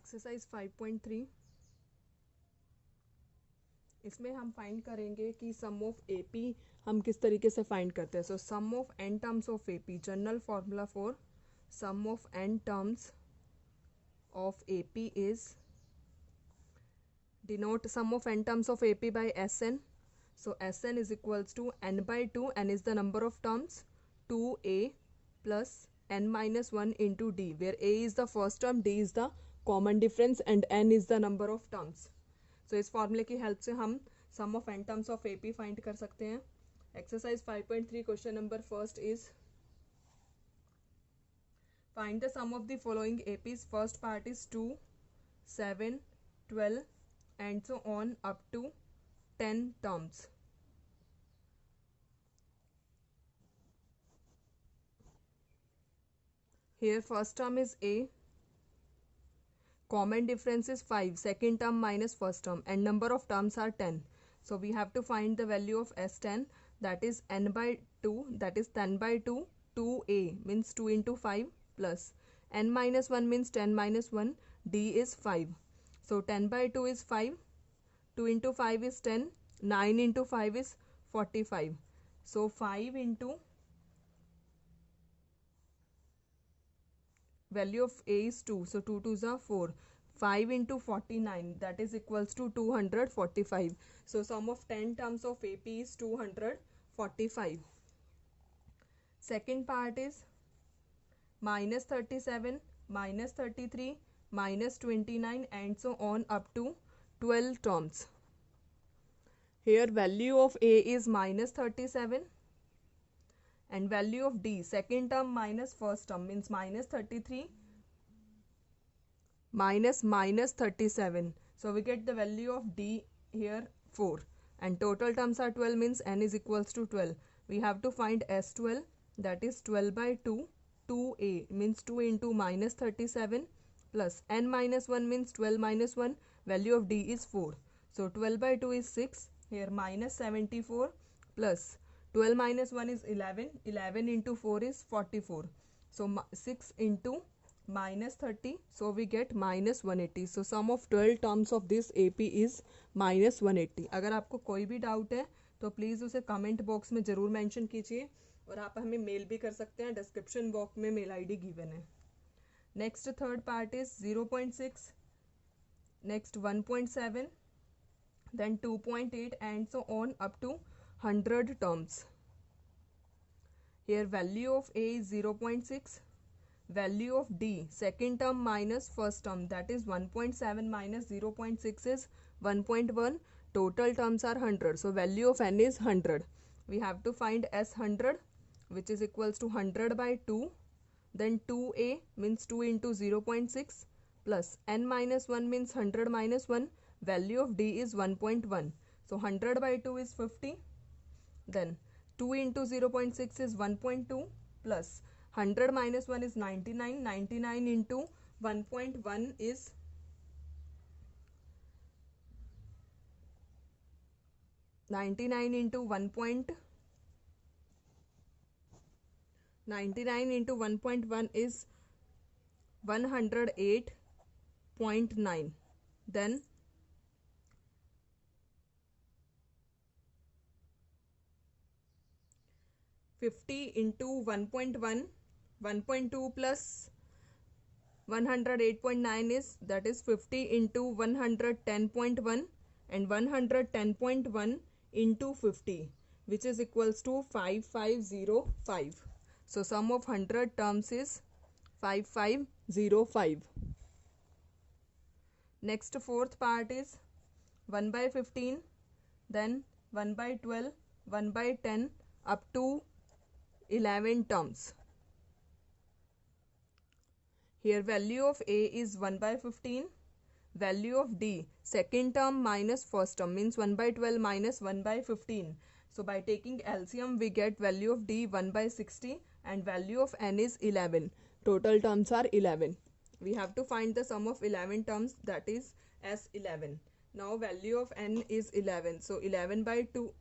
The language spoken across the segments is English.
Exercise 5.3 इसमें हम find करेंगे कि सम ऑफ एपी हम किस तरीके से फाइंड करते हैं. So sum of n terms of AP, general formula for sum of n terms of AP is denote sum of n terms of AP by Sn. So Sn is equals to n by 2. N is the number of terms. 2a plus n minus 1 into d, where a is the first term, d is the common difference and n is the number of terms. So इस फॉर्मूले की help से हम sum of n terms of AP find कर सकते हैं. Exercise 5.3 question number first is find the sum of the following APs. First part is 2, 7, 12 and so on up to 10 terms. Here first term is A, common difference is 5, second term minus first term and number of terms are 10. So we have to find the value of S10, that is n by 2, that is 10 by 2, 2A means 2 into 5 plus n minus 1 means 10 minus 1, D is 5. So 10 by 2 is 5, 2 into 5 is 10, 9 into 5 is 45. So 5 into value of A is 2. So 2 2s are 4. 5 into 49, that is equals to 245. So sum of 10 terms of AP is 245. Second part is minus 37, minus 33, minus 29 and so on up to 12 terms. Here value of A is minus 37 and value of D, second term minus first term means minus 33 minus 37. So we get the value of D here 4 and total terms are 12 means n is equals to 12. We have to find S12, that is 12 by 2, 2A means 2 into minus 37 plus n minus 1 means 12 minus 1, value of D is 4. So 12 by 2 is 6, here minus 74 plus 12 minus 1 is 11, 11 into 4 is 44. So 6 into minus 30, so we get minus 180. So sum of 12 terms of this AP is minus 180. अगर आपको कोई भी doubt है तो please उसे comment box में ज़रूर mention कीजिए और आप हमें मेल भी कर सकते हैं, डिस्क्रिप्शन बॉक्स में मेल ID गिवन है. Next third part is 0.6, next 1.7, then 2.8 and so on up to 100 terms. Here value of A is 0.6, value of D, second term minus first term, that is 1.7 minus 0.6 is 1.1, total terms are 100. So value of n is 100. We have to find S100, which is equals to 100 by 2, then 2A means 2 into 0.6 plus n minus 1 means 100 minus 1, value of D is 1.1. So 100 by 2 is 50, then 2 into 0.6 is 1.2 plus 100 minus 1 is 99, 99 into 1.1 is 99 into 1.1 is 108.9. Then 50 into 1.1, 1.2 plus 108.9 is, that is 50 into 110.1 and 110.1 into 50, which is equals to 5505. So sum of 100 terms is 5505. Next fourth part is 1 by 15, then 1 by 12, 1 by 10 up to 11 terms. Here value of A is 1 by 15, value of D, second term minus first term means 1 by 12 minus 1 by 15. So by taking LCM we get value of D 1 by 60 and value of N is 11. Total terms are 11. We have to find the sum of 11 terms, that is S11. Now value of N is 11. So 11 by 2,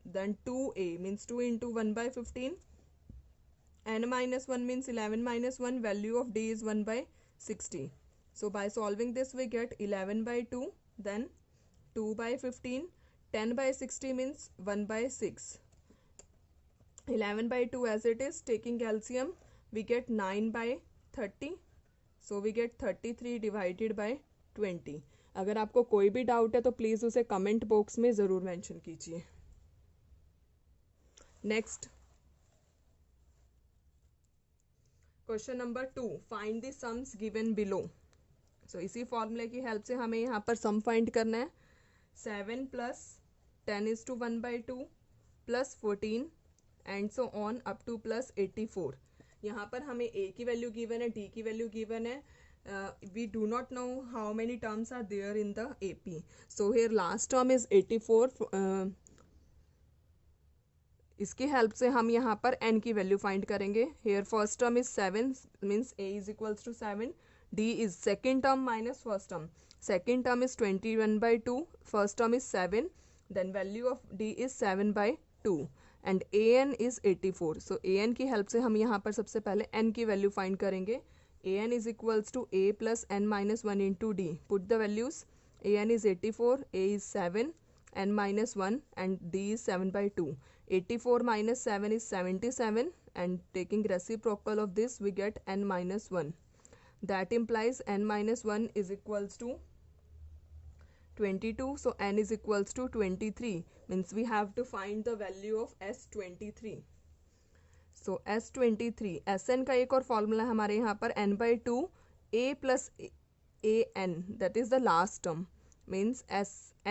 then 2A means 2 into 1 by 15. N minus 1 means 11 minus 1, value of D is 1 by 60. So by solving this we get 11 by 2, then 2 by 15, 10 by 60 means 1 by 6. 11 by 2 as it is, taking LCM we get 9 by 30. So we get 33 divided by 20. अगर आपको कोई भी doubt है तो please उसे comment box में ज़रूर mention कीजिए. Next question number 2, find the sums given below. So इसी फॉर्मूले की हेल्प से हमें यहाँ पर सम फाइंड करना है. 7 plus 10:1/2 plus 14 and so on up to plus 84. यहाँ पर हमें ए की वैल्यू गिवन है, डी की वैल्यू गिवन है. We do not know how many terms are there in the AP. So here last term is 84. इसकी help से हम यहाँ पर n की वैल्यू फाइंड करेंगे. Here first term is 7 means a is equals to 7. d is second term minus first term. Second term is 21/2, first term is 7, then value of d is 7/2 and an is 84. So an की help से हम यहाँ पर सबसे पहले n की वैल्यू find करेंगे. an is equals to a plus n-1 into d. Put the values. an is 84, a is 7, n-1 and d is 7/2. 84 minus 7 is 77 and taking reciprocal of this we get n-1. That implies n-1 is equals to 22. So n is equals to 23 means we have to find the value of S23. So S23 Sn का एक और formula हमारे यहाँ पर n/2 a plus an, that is the last term, means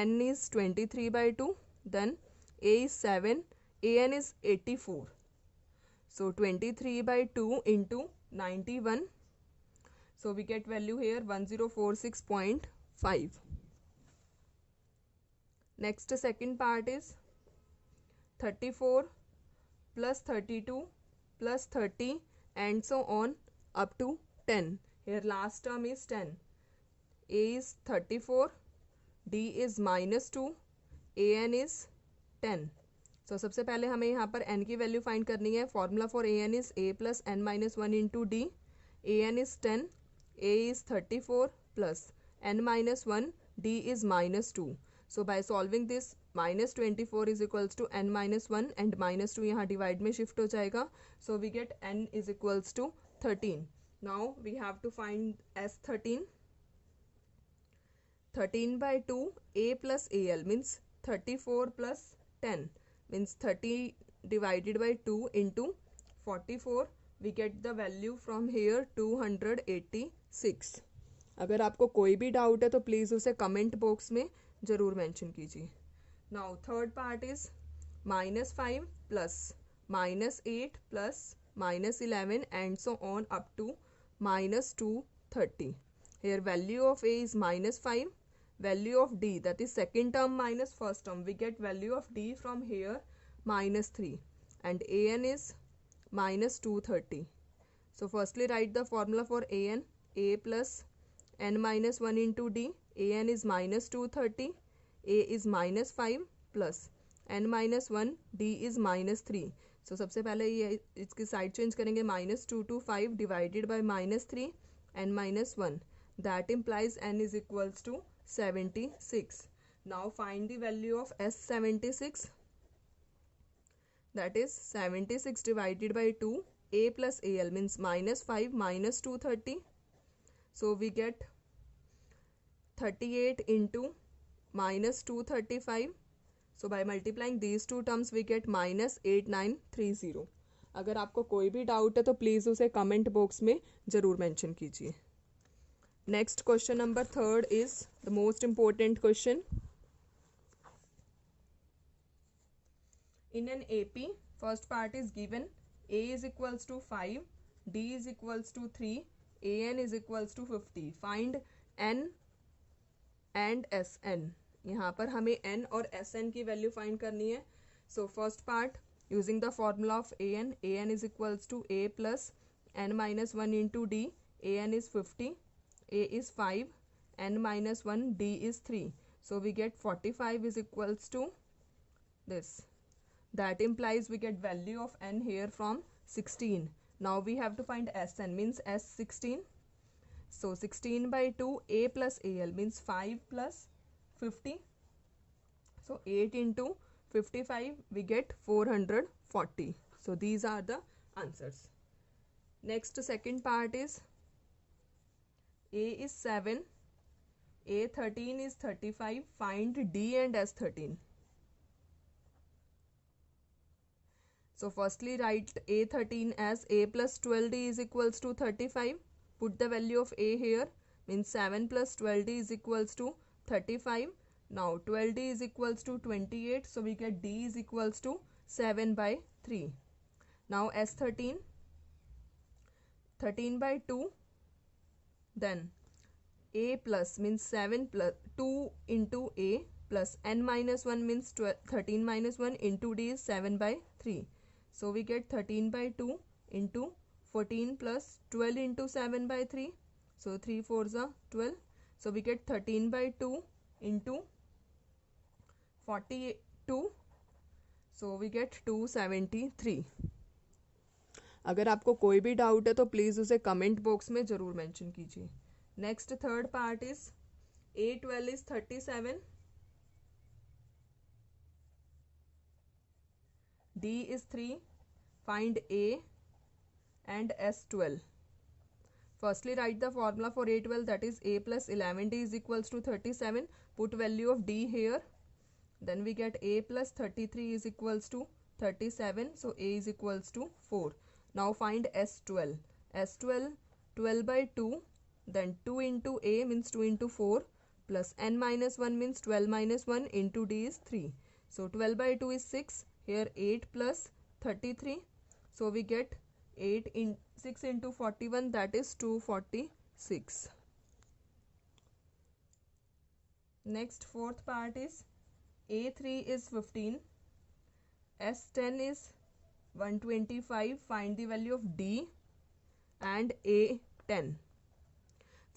n is 23/2, then a is 7, an is 84. So 23/2 into 91. So we get value here 1046.5. Next second part is 34 plus 32 plus 30 and so on up to 10. Here last term is 10. A is 34, d is -2, an is 10. So सबसे पहले हमें यहाँ पर n की वैल्यू find करनी है. Formula for an is a plus n-1 into D. an is 10, a is 34 plus n-1, d is -2. So by solving this -24 is equals to n-1 and -2 यहाँ डिवाइड में शिफ्ट हो जाएगा. So we get n is equals to 13. Now we have to find S13. 13/2 a plus al means 34 plus 10 means 30 divided by 2 into 44. We get the value from here 286. अगर आपको कोई भी doubt है तो please उसे comment box में ज़रूर mention कीजिए. Now third part is -5 plus -8 plus -11 and so on up to -230. Here value of a is -5. Value of d, that is second term minus first term, we get value of d from here -3 and an is -230. So firstly write the formula for an. A plus n-1 into d. an is -230, a is -5 plus n-1, d is -3. So सबसे पहले ये इसकी side change करेंगे. -225 divided by -3 n-1. That implies n is equals to 76. Now find the value of S76. That is 76 divided by 2. A plus al means -5 -230. So we get 38 into -235. So by multiplying these two terms we get -8930. अगर आपको कोई भी doubt है तो please उसे comment box में ज़रूर mention कीजिए. Next question number 3 is the most important question. In an AP, first part is given. A is equals to 5, D is equals to 3, AN is equals to 50. Find N and SN. यहाँ पर हमें N और SN की वैल्यू find करनी है. So first part using the formula of AN. AN is equals to A plus n-1 into D. AN is 50. A is 5, n-1, D is 3. So we get 45 is equals to this. That implies we get value of n here from 16. Now we have to find Sn means S16. So 16 by 2 A plus AL means 5 plus 50. So 8 into 55 we get 440. So these are the answers. Next second part is A is 7, A13 is 35, find D and S13. So firstly write A13 as A plus 12D is equals to 35. Put the value of A here, means 7 plus 12D is equals to 35. Now 12D is equals to 28, so we get D is equals to 7 by 3. Now S13, 13 by 2, then A plus means 7 plus 2 into A plus N minus 1 means 13 minus 1 into D is 7 by 3. So we get 13 by 2 into 14 plus 12 into 7 by 3. So 3 4s are 12. So we get 13 by 2 into 42. So we get 273. अगर आपको कोई भी doubt है तो please उसे comment box में ज़रूर mention कीजिए. Next third part is A12 is 37, D is 3, find A and S12. Firstly write the formula for A12, that is A plus 11D is equals to 37. Put value of D here. Then we get A plus 33 is equals to 37. So A is equals to 4. Now find S12. S12, 12 by 2. Then 2 into A means 2 into 4. Plus N minus 1 means 12 minus 1 into D is 3. So 12 by 2 is 6. Here 8 plus 33. So we get 6 into 41, that is 246. Next fourth part is A3 is 15, S10 is 125. Find the value of D and A10.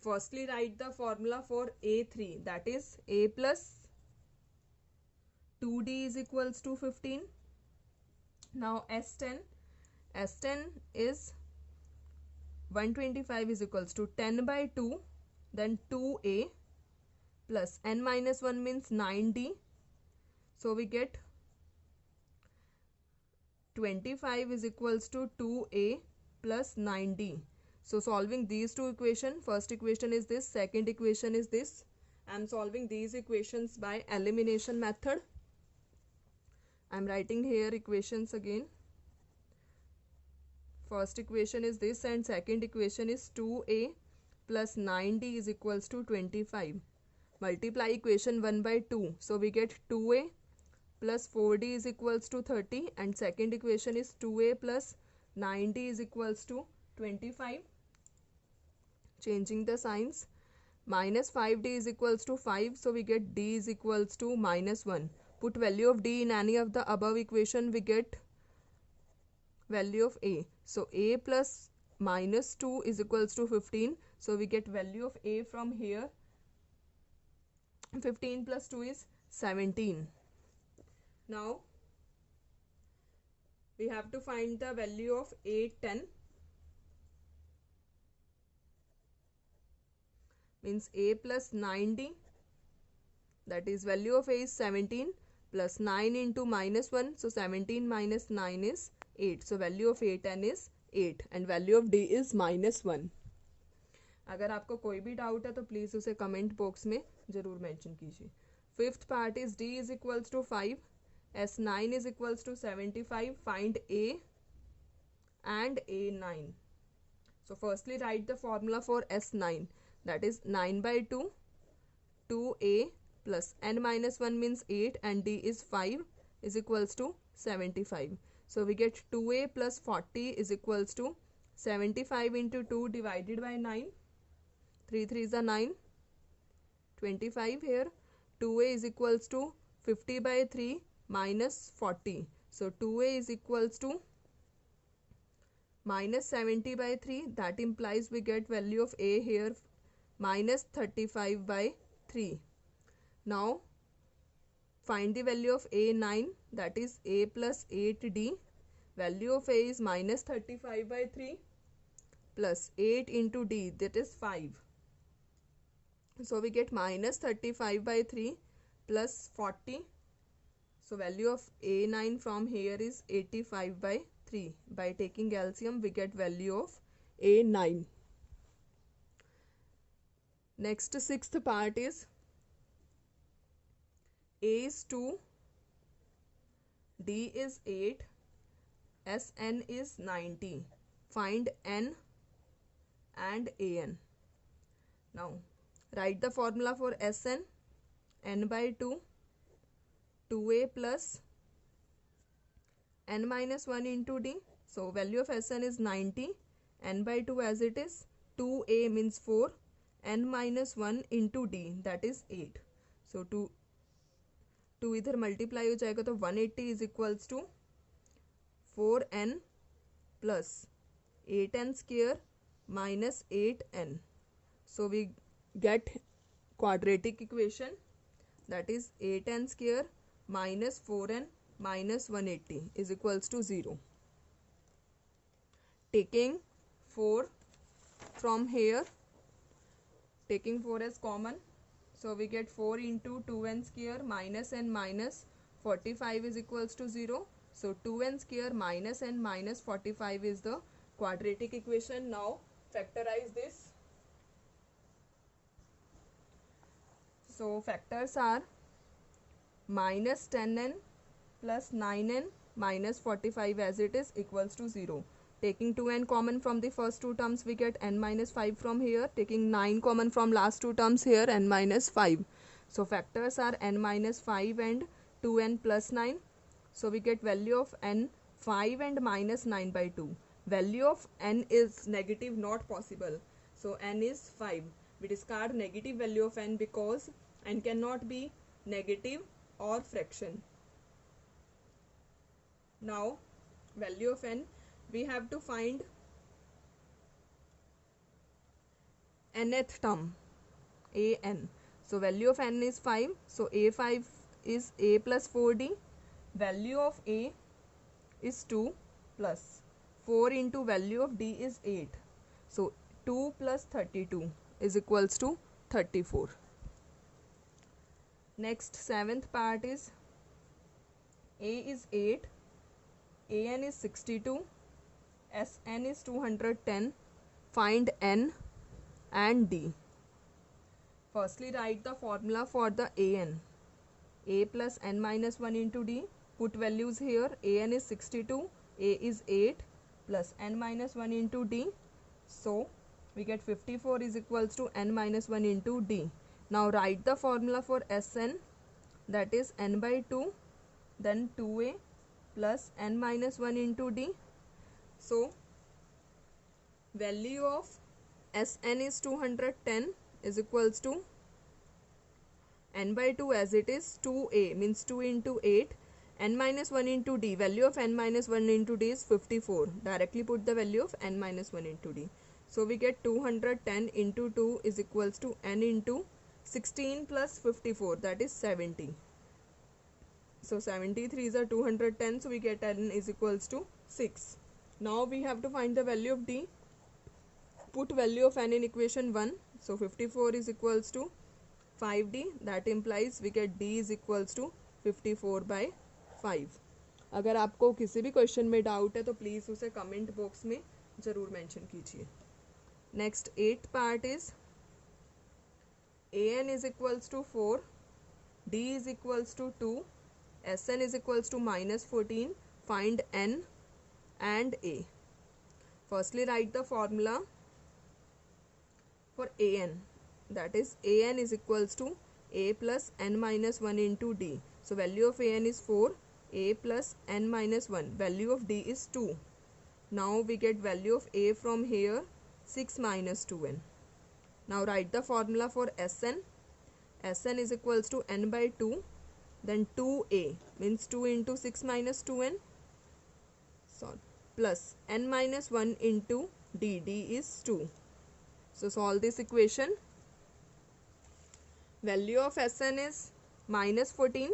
Firstly write the formula for A3, that is A plus 2D is equals to 15. Now S10 is 125 is equals to 10 by 2, then 2A plus N minus 1 means 9D. So we get 25 is equals to 2A plus 9D. So solving these two equations, first equation is this, second equation is this. I am solving these equations by elimination method. I am writing here equations again. First equation is this and second equation is 2A plus 9D is equals to 25. Multiply equation 1 by 2. So we get 2A plus 4D is equals to 30 and second equation is 2A plus 9D is equals to 25. Changing the signs. Minus 5D is equals to 5. So we get D is equals to minus 1. Put value of D in any of the above equation, we get value of A. So A plus minus 2 is equals to 15. So we get value of A from here. 15 plus 2 is 17. Now we have to find the value of A10. Means A plus 9D, that is value of A is 17 plus 9 into minus 1. So 17 minus 9 is 8. So value of A10 is 8 and value of D is minus 1. अगर आपको कोई भी doubt है तो please उसे comment box में ज़रूर mention कीजिए. Fifth part is D is equals to 5, S9 is equals to 75. Find A and A9. So firstly write the formula for S9, that is 9 by 2, 2A plus N minus 1 means 8 and D is 5 is equals to 75. So we get 2A plus 40 is equals to 75 into 2 divided by 9. 3 3s are 9. 25 here. 2A is equals to 50 by 3 minus 40. So 2A is equals to minus 70 by 3. That implies we get value of A here minus 35 by 3. Now find the value of A9, that is A plus 8D. Value of A is minus 35 by 3 plus 8 into D, that is 5. So we get minus 35 by 3 plus 40. So value of A9 from here is 85 by 3. By taking LCM, we get value of A9. Next, sixth part is A is 2, D is 8, Sn is 90. Find N and An. Now, write the formula for Sn. N by 2, 2a plus n minus 1 into D. So, value of Sn is 90. N by 2 as it is. 2a means 4. N minus 1 into D, that is 8. So, 2 इधर multiply हो जाएगा तो 180 is equals to 4n plus 8n square minus 8n. So we get quadratic equation, that is 8n square minus 4n minus 180 is equals to 0. Taking 4 from here, taking 4 as common, so we get 4 into 2n square minus n minus 45 is equals to 0. So 2n square minus n minus 45 is the quadratic equation. Now factorize this. So factors are minus 10n plus 9n minus 45 as it is equals to 0. Taking 2n common from the first two terms, we get n minus 5 from here. Taking 9 common from last two terms here, n minus 5. So factors are n minus 5 and 2n plus 9. So we get value of n 5 and minus 9 by 2. Value of n is negative, not possible. So n is 5. We discard negative value of n because n cannot be negative or fraction. Now value of n, we have to find nth term, an. So value of n is 5. So a5 is a plus 4d. Value of a is 2 plus 4 into value of d is 8. So 2 plus 32 is equals to 34. Next, seventh part is a is 8, an is 62, Sn is 210. Find n and d. Firstly, write the formula for the an. A plus n minus 1 into d. Put values here. An is 62, a is 8 plus n minus 1 into d. So we get 54 is equals to n minus 1 into d. Now write the formula for Sn, that is n by 2, then 2a plus n minus 1 into d. So value of Sn is 210 is equals to n by 2 as it is 2a means 2 into 8, n minus 1 into d. Value of n minus 1 into d is 54. Directly put the value of n minus 1 into d. So we get 210 into 2 is equals to n into 16 plus 54, that is 70. So 73 is a 210, so we get n is equals to 6. Now we have to find the value of d. Put value of n in equation 1. So 54 is equals to 5d. That implies we get d is equals to 54 by 5. अगर आपको किसी भी question में doubt है तो please उसे comment box में ज़रूर मेंशन कीजिए. Next 8th part is an is equals to 4, d is equals to 2, Sn is equals to minus 14. Find n and a. Firstly, write the formula for an, that is an is equals to a plus n minus 1 into d. So value of an is 4, a plus n minus 1. Value of d is 2. Now we get value of a from here, 6 minus 2n. Now write the formula for Sn. Sn is equals to n by 2, then 2a means 2 into 6 minus 2n, so plus n minus 1 into d. D is 2. So solve this equation. Value of Sn is minus 14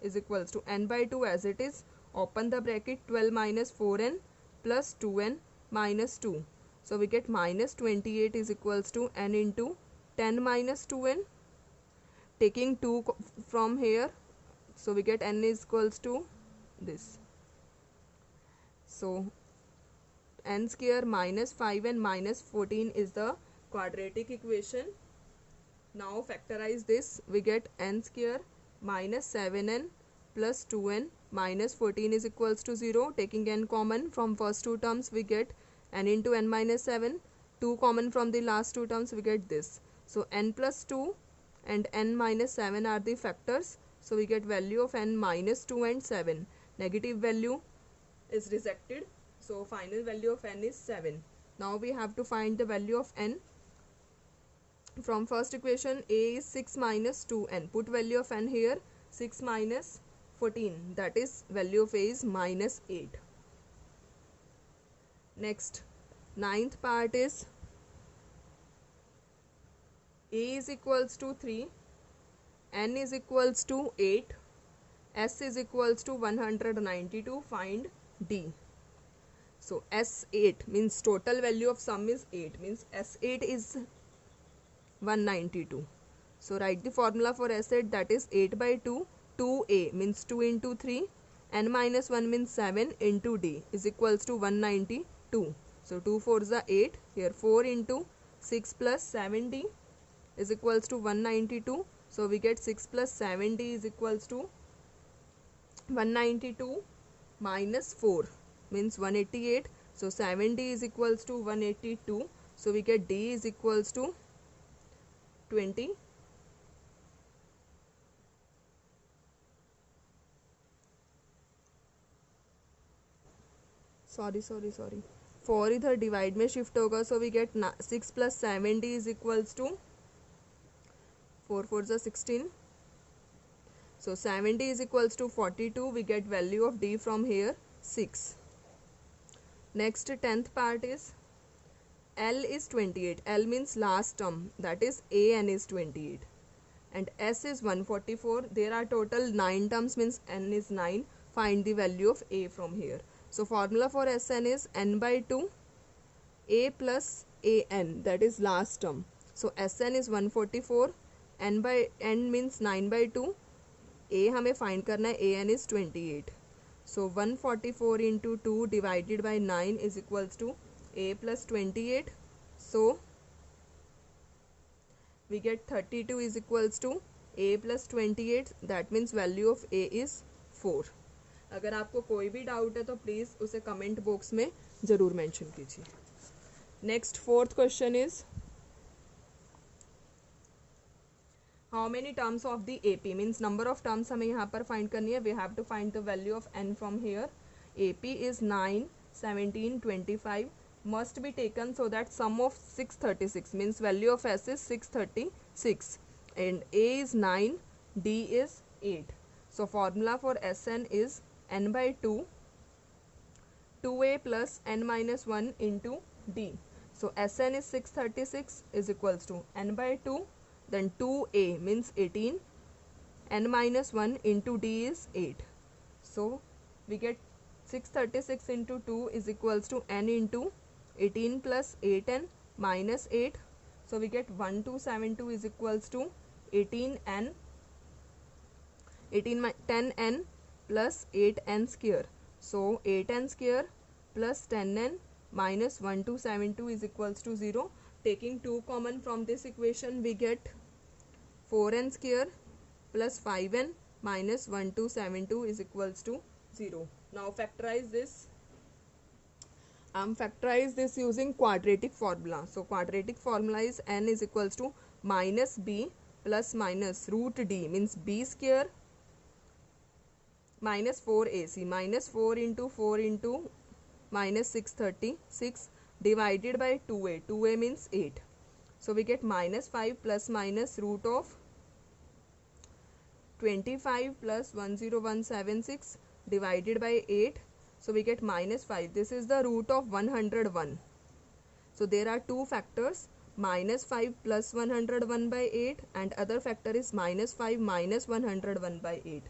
is equals to n by 2 as it is. Open the bracket, 12 minus 4n plus 2n minus 2. So we get minus 28 is equals to n into 10 minus 2n. Taking 2 from here, so we get n is equals to this. So n square minus 5n minus 14 is the quadratic equation. Now factorize this, we get n square minus 7n plus 2n minus 14 is equals to 0. Taking n common from first two terms, we get n into n minus 7. 2 common from the last two terms, we get this. So n plus 2 and n minus 7 are the factors. So we get value of n minus 2 and 7. Negative value is rejected. So final value of n is 7. Now we have to find the value of n. From first equation, a is 6 minus 2n. Put value of n here, 6 minus 14. That is value of a is minus 8. Next, ninth part is a is equals to 3, n is equals to 8, s is equals to 192. Find d. So S8 means total value of sum is 8, means S8 is 192. So write the formula for S8, that is 8 by 2. 2a means 2 into 3, n minus 1 means 7 into d is equals to 192. So 2 4s are 8. Here 4 into 6 plus 7d is equals to 192. So we get 6 plus 7d is equals to 192 minus 4 means 188. So 7d is equals to 182. So we get d is equals to 20. Sorry 4 इधर divide में shift होगा. So we get 6 plus 7d is equals to 4 4 is 16. So 7d is equals to 42. We get value of d from here 6. Next 10th part is L is 28. L means last term, that is an is 28 and s is 144. There are total 9 terms, means n is 9. Find the value of a from here. So formula for Sn is n by 2 a plus an, that is last term. So Sn is 144. n by n means 9 by 2. a हमें find करना है, an is 28. So 144 into 2 divided by 9 is equals to a plus 28. So we get 32 is equals to a plus 28. That means value of a is 4. अगर आपको कोई भी doubt है तो please उसे कमेंट बॉक्स में ज़रूर मेंशन कीजिए. Next 4th question is how many terms of the AP, means number of terms हमें यहाँ पर फाइंड करनी है. We have to find the value of n from here. AP is 9, 17, 25 must be taken so that sum of 636 means value of s is 636 and a is 9, d is 8. So formula for Sn is n by 2, 2a plus n minus 1 into d. So Sn is 636 is equals to n by 2, then 2a means 18, n minus 1 into d is 8. So we get 636 into 2 is equals to n into 18 plus 8n minus 8. So we get 1272 is equals to 18n 10n plus 8n square. So 8n square plus 10n minus 1272 is equals to 0. Taking 2 common from this equation, we get 4n square plus 5n minus 1272 is equals to 0. Now factorize this. Factorize this using quadratic formula. So quadratic formula is n is equals to minus b plus minus root d means b square minus 4ac minus 4 into minus 636 divided by 2a. 2a means 8. So we get minus 5 plus minus root of 25 plus 10176 divided by 8. So we get minus 5. This is the root of 101. So there are two factors, minus 5 plus 101 by 8 and other factor is minus 5 minus 101 by 8.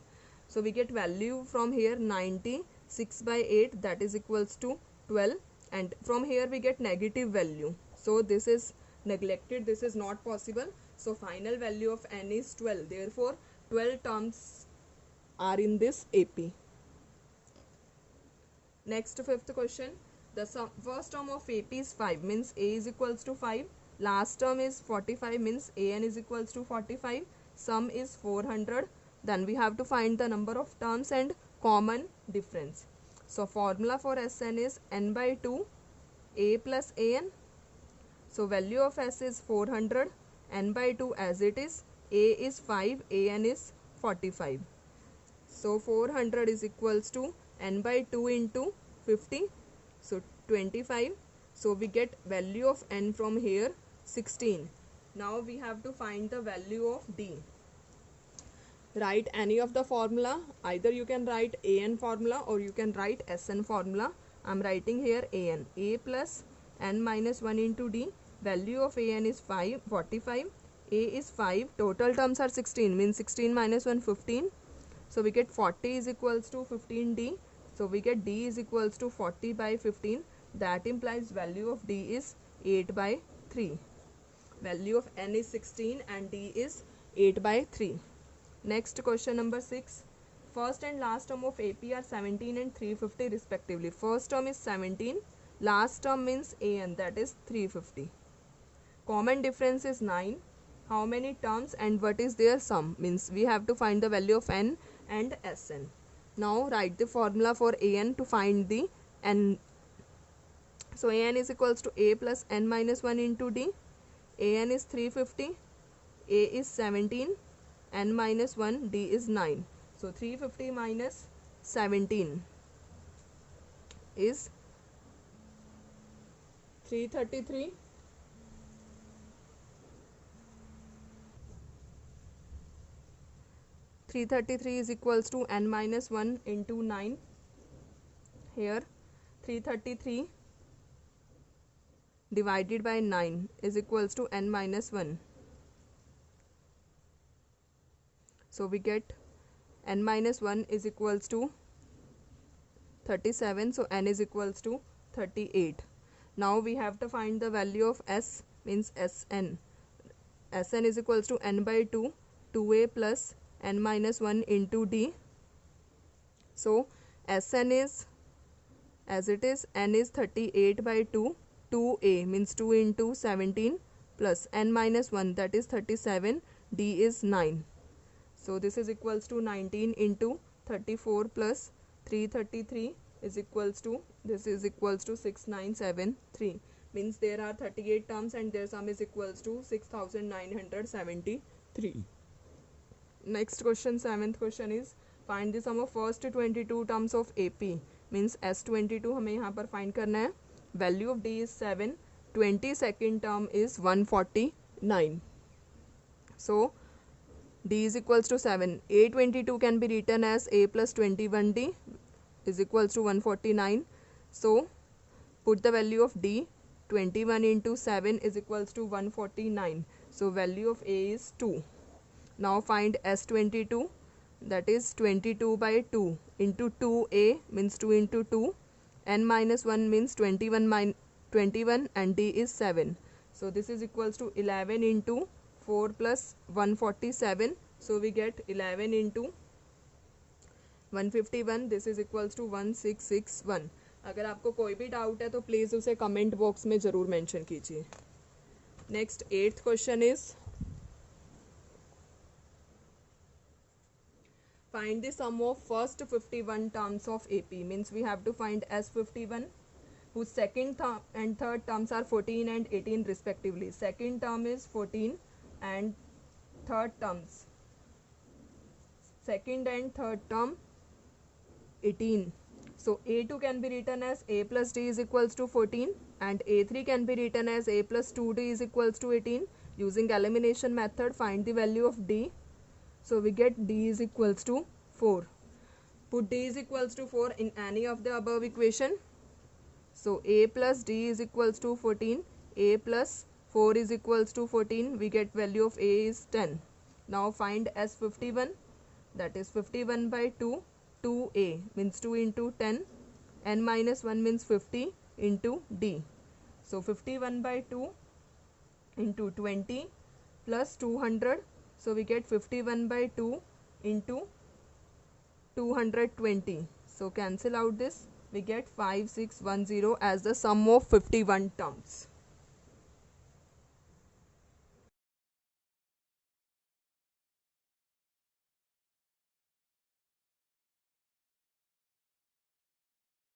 So we get value from here 96 by 8, that is equals to 12. and from here we get negative value, so this is neglected, this is not possible. So final value of n is 12, therefore 12 terms are in this AP. Next, fifth question. The first term of AP is 5, means A is equals to 5. Last term is 45, means AN is equals to 45. Sum is 400. Then we have to find the number of terms and common difference. So formula for Sn is n by 2 A plus AN. So value of S is 400, n by 2 as it is, A is 5, AN is 45. So 400 is equals to n by 2 into 50, so 25. So we get value of n from here 16. Now we have to find the value of D. Write any of the formula, either you can write AN formula or you can write SN formula. I am writing here AN, A plus n minus 1 into D. Value of AN is 45, A is 5, total terms are 16, means 16 minus 1 15. So we get 40 is equals to 15D. So we get D is equals to 40 by 15. That implies value of D is 8 by 3. Value of N is 16 and D is 8 by 3. Next question number 6. First and last term of AP are 17 and 350 respectively. First term is 17. Last term means AN, that is 350. Common difference is 9. How many terms and what is their sum? Means we have to find the value of N and Sn. Now write the formula for AN to find the N. So AN is equals to A plus n minus 1 into D. AN is 350, A is 17, n minus 1, D is 9. So 350 minus 17 is 333. 333 is equals to n minus 1 into 9. Here 333 divided by 9 is equals to n minus 1. So we get n minus 1 is equals to 37. So n is equals to 38. Now we have to find the value of S, means Sn. Sn is equals to n by 2, 2a plus n minus 1 into D. So Sn is, as it is, n is 38 by 2, 2a means 2 into 17 plus n minus 1, that is 37, D is 9. So this is equals to 19 into 34 plus 333 is equals to, this is equals to 6973, means there are 38 terms and their sum is equals to 6973. Next question, 7th question is find the sum of first 22 terms of AP, means S22 हमें यहाँ पर find करना है. Value of D is 7, 22nd term is 149. So D is equals to 7. A22 can be written as A plus 21D is equals to 149. So put the value of D, 21 into 7 is equals to 149. So value of A is 2. Now find S22, that is 22 by 2 into 2A means 2 into 2. N minus 1 means 21 and D is 7. So this is equals to 11 into 4 plus 147. So we get 11 into 151. This is equals to 1661. अगर आपको कोई भी doubt है तो please उसे comment box में ज़रूर mention कीजिए. Next 8th question is find the sum of first 51 terms of AP, means we have to find S51 whose second term and third terms are 14 and 18 respectively. Second term is 14 and third terms, second and third term 18. So A2 can be written as A plus D is equals to 14 and A3 can be written as A plus 2D is equals to 18. Using elimination method, find the value of D. So we get D is equals to 4. Put D is equals to 4 in any of the above equation. So A plus D is equals to 14. A plus 4 is equals to 14. We get value of A is 10. Now find S51, that is 51 by 2. 2A means 2 into 10. N minus 1 means 50. into D. So 51 by 2 into 20 plus 200. So we get 51 by 2 into 220. So cancel out this. We get 5610 as the sum of 51 terms.